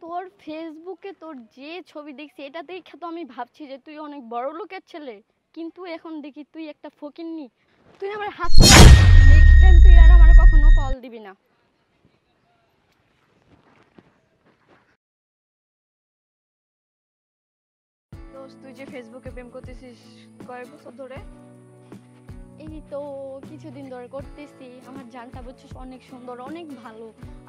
তোর ফেসবুকে তোর যে ছবি দেখছি এটা দেখে তো আমি ভাবছি যে তুই অনেক বড় লোকের ছেলে, কিন্তু এখন দেখি তুই একটা ফকিন্নি। তুই আমার হাত ছাড়। নেক্সট টাইম তুই আর আমার কখনো কল দিবি না। দোস্ত, তুই যে ফেসবুকে প্রেম করতেছিস কয়েক বছর ধরে? এই তো কিছুদিন ধরে করতেছি। আমার জানটা বুঝছিস অনেক সুন্দর, অনেক ভালো,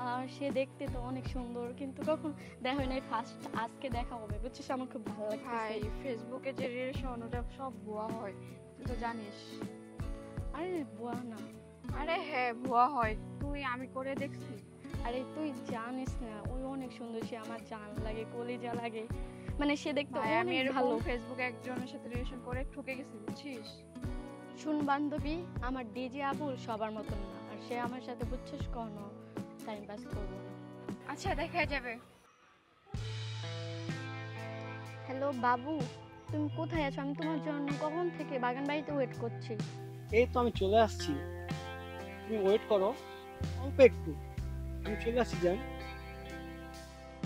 আর সে দেখতে তো অনেক সুন্দর, কিন্তু কখন দেখা হয় নাই। ফার্স্ট আজকে দেখা হবে, বুঝছিস, আমার খুব ভালো ভাই, লাগছে। ফেসবুকে যে রিলেশন ওটা সব ভুয়া হয়, তুই তো জানিস। আরে বুয়া না। আরে হ্যাঁ, ভুয়া হয়। আমি করে দেখছি। আরে তুই জানিস না, ওই অনেক সুন্দর, সে আমার জান লাগে, কলিজা লাগে, মানে সে দেখতে ভাই, আমি অনেক এরকম ভালো। ফেসবুকে একজনের সাথে রিলেশন করে ঠকে গেছি, বুঝছিস? শুন বান্ধবী, আমার ডিজে আবুল সবার মতন না, আর সে আমার সাথে বুঝছিস কোনো টাইম পাস করবো না। আচ্ছা, দেখা যাবে। হ্যালো বাবু, তুমি কোথায় আছো? আমি তোমার জন্য কখন থেকে বাগান বাড়িতে ওয়েট করছি। এই তো আমি চলে আসছি, তুমি ওয়েট করো অল্প একটু, আমি চলে আসছি জান।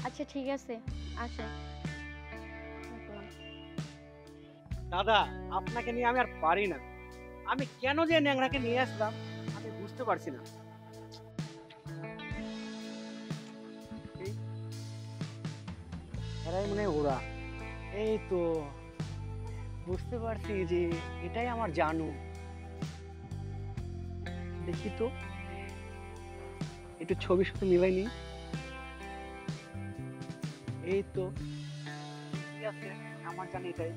আচ্ছা ঠিক আছে, আসে। দাদা, আপনাকে নিয়ে আমি আর পারি না। আমি কেন যে ন্যাংরাকে নিয়ে আসলাম আমি বুঝতে পারছি না। এরাই মনে হয় ওরা। এই তো বুঝতে পারছি যে এটাই আমার জানু। দেখি তো একটু ছবির সাথে মিলাইনি। এই তো ঠিক আছে, আমার জানি এটাই।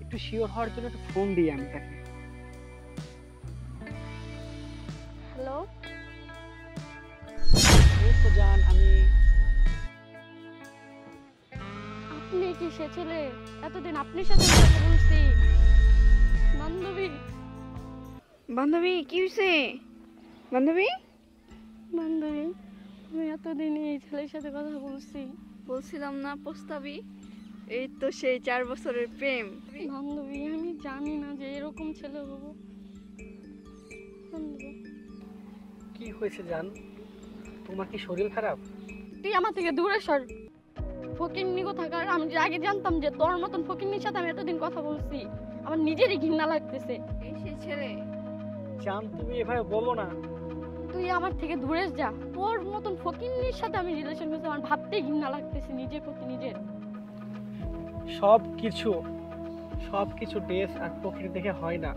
একটু শিওর হওয়ার জন্য একটু ফোন দিই আমি তাকে। হ্যালো, এই তো জান, আমি আপনি কি সে ছেলে? এতদিন আপনার সাথে কথা বলছি। বান্ধবী, বান্ধবী, কি হয়েছে? বান্ধবী, বান্ধবী, আমি এতদিন এই ছেলের সাথে কথা বলছি। বলছিলাম না প্রস্তাবী? এই তো সেই 4 বছরের প্রেম। বান্ধবী, আমি জানি না যে এরকম ছেলে হবো। বান্ধবী, কি হয়েছে জান? তোমার কি শরীর খারাপ? তুই আমার থেকে দূরে সর। ফকিন্নি কোথাকার! আমি যে আগে জানতাম যে তোর মতন ফকিন্নির সাথে আমি এতদিন কথা বলছি, আমার নিজেরই ঘৃণা লাগতেছে। এই সেই ছেলে? জান, তুমি এভাবে বলো না। তুই আমার থেকে দূরে যা। তোর মতন ফকিন্নির সাথে আমি রিলেশন করছি, আমার ভাবতেই ঘৃণা লাগতেছে নিজের প্রতি নিজের। সব কিছু ড্রেস আর প্রকৃতি দেখে হয় না।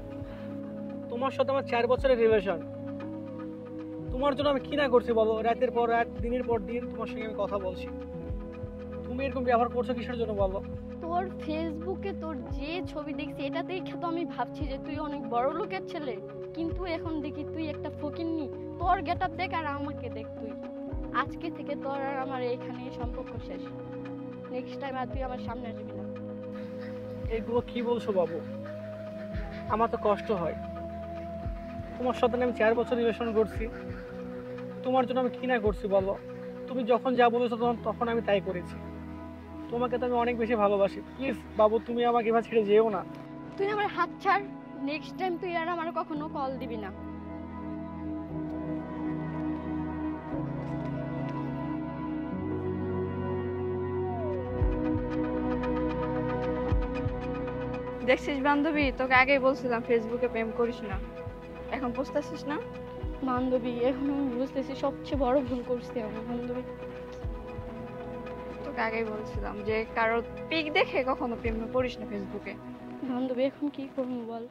তোমার সাথে আমার 4 বছরের রিলেশন। তোমার জন্য আমি কি না করছি বলো? রাতের পর রাত, দিনের পর দিন তোমার সঙ্গে আমি কথা বলছি। তুমি এরকম ব্যবহার করছো কিসের জন্য বলো? তোর ফেসবুকে তোর যে ছবি দেখছি এটা দেখে তো আমি ভাবছি যে তুই অনেক বড় লোকের ছেলে, কিন্তু এখন দেখি তুই একটা ফকিন্নি। তোর গেটআপ দেখ আর আমাকে দেখ তুই। আজকে থেকে তোর আর আমার এখানে সম্পর্ক শেষ। নেক্সট টাইম আর তুই আমার সামনে আসবি না। এগুলো কি বলছো বাবু? আমার তো কষ্ট হয়। তোমার সাথে আমি 4 বছর রিলেশন করছি। তোমার জন্য আমি কি না করছি বলো? তুমি যখন যা বলেছো তখন আমি তাই করেছি। তোমাকে তো আমি অনেক বেশি ভালোবাসি। প্লিজ বাবু, তুমি আমাকে এবার ছেড়ে যেও না। তুই আমার হাত ছাড়। নেক্সট টাইম তুই আর আমার কখনো কল দিবি না। দেখছিস বান্ধবী, তোকে আগেই বলছিলাম ফেসবুকে প্রেম করিস না। এখন পস্তাছিস না? বান্ধবী, এখন আমি বুঝতেছি সবচেয়ে বড় ভুল করছি আমি। বান্ধবী, তোকে আগেই বলছিলাম যে কারো পিক দেখে কখনো প্রেম করিস না ফেসবুকে। বান্ধবী, এখন কি করবো বল?